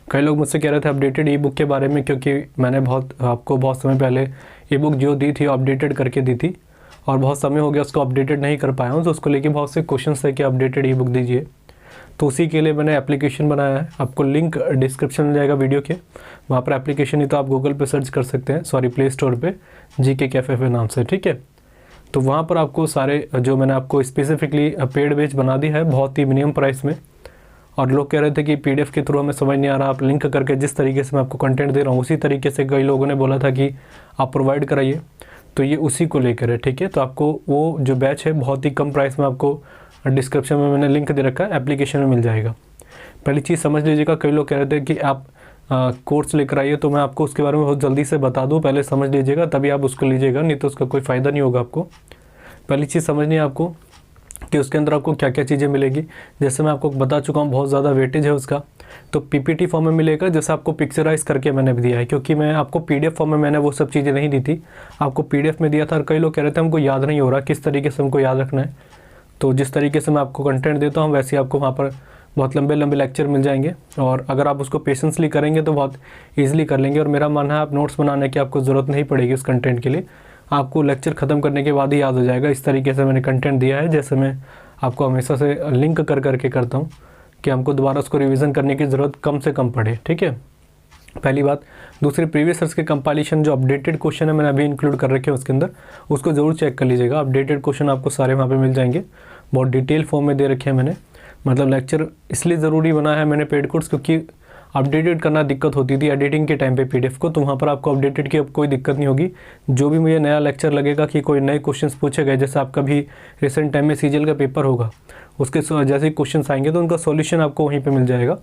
कई लोग मुझसे कह रहे थे अपडेटेड ई बुक के बारे में, क्योंकि मैंने आपको बहुत समय पहले ई बुक जो दी थी अपडेटेड करके दी थी और बहुत समय हो गया उसको अपडेटेड नहीं कर पाया हूँ, तो उसको लेके बहुत से क्वेश्चंस थे कि अपडेटेड ई बुक दीजिए। तो उसी के लिए मैंने एप्लीकेशन बनाया है। आपको लिंक डिस्क्रिप्शन में जाएगा वीडियो के, वहाँ पर एप्लीकेशन नहीं तो आप गूगल पे सर्च कर सकते हैं, सॉरी प्ले स्टोर पे जीके कैफे नाम से, ठीक है। तो वहाँ पर आपको सारे जो मैंने आपको स्पेसिफिकली पेड बैच बना दी है बहुत ही मिनिमम प्राइस में। और लोग कह रहे थे कि पीडीएफ के थ्रू हमें समझ नहीं आ रहा, आप लिंक करके जिस तरीके से मैं आपको कंटेंट दे रहा हूँ उसी तरीके से कई लोगों ने बोला था कि आप प्रोवाइड कराइए, तो ये उसी को लेकर है, ठीक है। तो आपको वो जो बैच है बहुत ही कम प्राइस में आपको डिस्क्रिप्शन में मैंने लिंक दे रखा है, एप्लीकेशन में मिल जाएगा। पहली चीज़ समझ लीजिएगा, कई लोग कह रहे थे कि आप कोर्स लेकर आइए, तो मैं आपको उसके बारे में बहुत जल्दी से बता दूं, पहले समझ लीजिएगा तभी आप उसको लीजिएगा, नहीं तो उसका कोई फ़ायदा नहीं होगा आपको। पहली चीज़ समझनी है आपको कि उसके अंदर आपको क्या क्या चीज़ें मिलेगी। जैसे मैं आपको बता चुका हूँ बहुत ज़्यादा वेटेज है उसका, तो पीपीटी फॉर्म में मिलेगा, जैसे आपको पिक्चराइज करके मैंने दिया है, क्योंकि मैं आपको पीडीएफ फॉर्म में मैंने वो सब चीज़ें नहीं दी थी, आपको पीडीएफ में दिया था। और कई लोग कह रहे थे हमको याद नहीं हो रहा किस तरीके से हमको याद रखना है, तो जिस तरीके से मैं आपको कंटेंट देता हूँ वैसे ही आपको वहाँ पर बहुत लंबे लंबे लेक्चर मिल जाएंगे, और अगर आप उसको पेशेंसली करेंगे तो बहुत ईजिली कर लेंगे। और मेरा मानना है आप नोट्स बनाने की आपको ज़रूरत नहीं पड़ेगी उस कंटेंट के लिए, आपको लेक्चर ख़त्म करने के बाद ही याद हो जाएगा। इस तरीके से मैंने कंटेंट दिया है, जैसे मैं आपको हमेशा से लिंक कर करके करता हूँ कि हमको दोबारा उसको रिवीजन करने की ज़रूरत कम से कम पड़े, ठीक है, पहली बात। दूसरी, प्रीवियस ईयर्स के कंपाइलेशन जो अपडेटेड क्वेश्चन है मैंने अभी इंक्लूड कर रखे हैं उसके अंदर, उसको ज़रूर चेक कर लीजिएगा। अपडेटेड क्वेश्चन आपको सारे वहाँ पे मिल जाएंगे, बहुत डिटेल फॉर्म में दे रखे हैं मैंने। मतलब लेक्चर इसलिए ज़रूरी बना है मैंने पेड कोर्स, क्योंकि अपडेटेड करना दिक्कत होती थी एडिटिंग के टाइम पे पीडीएफ को, तो वहाँ पर आपको अपडेटेड की अब कोई दिक्कत नहीं होगी। जो भी मुझे नया लेक्चर लगेगा कि कोई नए क्वेश्चंस पूछे गए, जैसे आपका भी रिसेंट टाइम में सीजीएल का पेपर होगा, उसके जैसे ही क्वेश्चंस आएंगे तो उनका सॉल्यूशन आपको वहीं पे मिल जाएगा,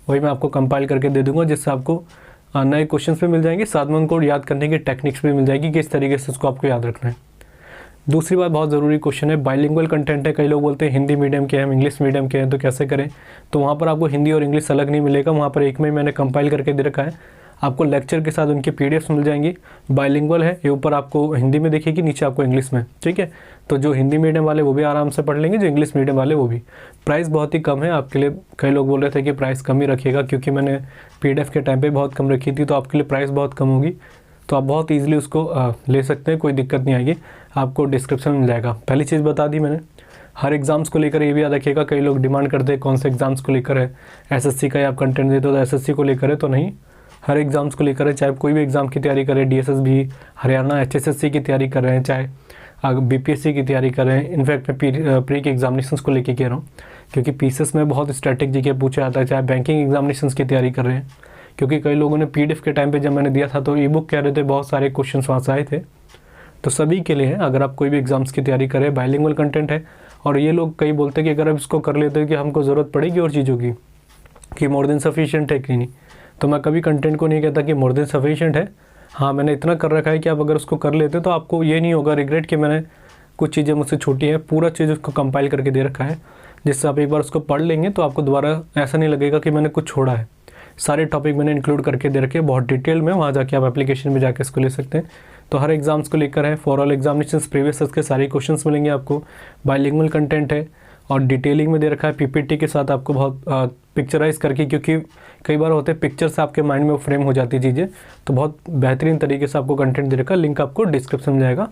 वही मैं आपको कंपाइल करके दे दूँगा, जिससे आपको नए क्वेश्चंस भी मिल जाएंगे, साथ में उनको याद करने की टेक्निक्स भी मिल जाएगी कि किस तरीके से उसको आपको याद रखना है। दूसरी बात, बहुत ज़रूरी क्वेश्चन है, बाइलिंगुअल कंटेंट है। कई लोग बोलते हैं हिंदी मीडियम के हैं, हम इंग्लिश मीडियम के हैं, तो कैसे करें। तो वहाँ पर आपको हिंदी और इंग्लिश अलग नहीं मिलेगा, वहाँ पर एक में मैंने कंपाइल करके दे रखा है, आपको लेक्चर के साथ उनकी पीडीएफ्स मिल जाएंगी। बाइलिंगुअल है, ये ऊपर आपको हिंदी में दिखेगी, नीचे आपको इंग्लिश में, ठीक है। तो जो हिंदी मीडियम वाले वो भी आराम से पढ़ लेंगे, जो इंग्लिश मीडियम वाले वो भी। प्राइस बहुत ही कम है आपके लिए। कई लोग बोल रहे थे कि प्राइस कम ही रखिएगा, क्योंकि मैंने पीडीएफ के टाइम पे बहुत कम रखी थी, तो आपके लिए प्राइस बहुत कम होगी, तो आप बहुत ईजिली उसको ले सकते हैं, कोई दिक्कत नहीं आएगी, आपको डिस्क्रिप्शन में मिल जाएगा। पहली चीज़ बता दी मैंने। हर एग्ज़ाम्स को लेकर ये भी याद रखिएगा, कई लोग डिमांड करते हैं कौन से एग्ज़ाम्स को लेकर है, एसएससी का ही आप कंटेंट देते हो तो एसएससी को लेकर है, तो नहीं, हर एग्ज़ाम्स को लेकर है। चाहे कोई भी एग्ज़ाम की तैयारी करें, डीएसएसबी, हरियाणा एचएसएससी की तैयारी कर रहे हैं, चाहे बीपीएससी की तैयारी कर रहे हैं, इनफैक्ट मैं प्री के एग्जामिनेशंस को लेकर कह रहा हूँ, क्योंकि पीसीएस में बहुत स्टैटिक जीके पूछा जाता है, चाहे बैंकिंग एग्जामिनेशंस की तैयारी कर रहे हैं। क्योंकि कई लोगों ने पीडीएफ के टाइम पे जब मैंने दिया था तो ई बुक कह रहे थे, बहुत सारे क्वेश्चन वहाँ से आए थे, तो सभी के लिए है। अगर आप कोई भी एग्जाम्स की तैयारी करें, बाइलिंगुअल कंटेंट है। और ये लोग कई बोलते हैं कि अगर आप इसको कर लेते हैं कि हमको ज़रूरत पड़ेगी और चीज़ों की, कि मोर देन सफिशिएंट है कि नहीं, तो मैं कभी कंटेंट को नहीं कहता कि मोर देन सफिशिएंट है। हाँ, मैंने इतना कर रखा है कि आप अगर उसको कर लेते तो आपको ये नहीं होगा रिग्रेट कि मैंने कुछ चीज़ें मुझसे छूटी हैं। पूरा चीज़ उसको कंपाइल करके दे रखा है, जिससे आप एक बार उसको पढ़ लेंगे तो आपको दोबारा ऐसा नहीं लगेगा कि मैंने कुछ छोड़ा है। सारे टॉपिक मैंने इंक्लूड करके दे रखे हैं बहुत डिटेल में, वहाँ जाके आप एप्लीकेशन में जाके इसको ले सकते हैं। तो हर एग्जाम्स को लेकर है, for all examinations previous years के सारे क्वेश्चंस मिलेंगे आपको। बाइलिंगुअल कंटेंट है और डिटेलिंग में दे रखा है, पीपीटी के साथ आपको बहुत पिक्चराइज करके, क्योंकि कई बार होते हैं पिक्चर से आपके माइंड में फ्रेम हो जाती चीज़ें, तो बहुत बेहतरीन तरीके से आपको कंटेंट दे रखा है। लिंक आपको डिस्क्रिप्शन में जाएगा।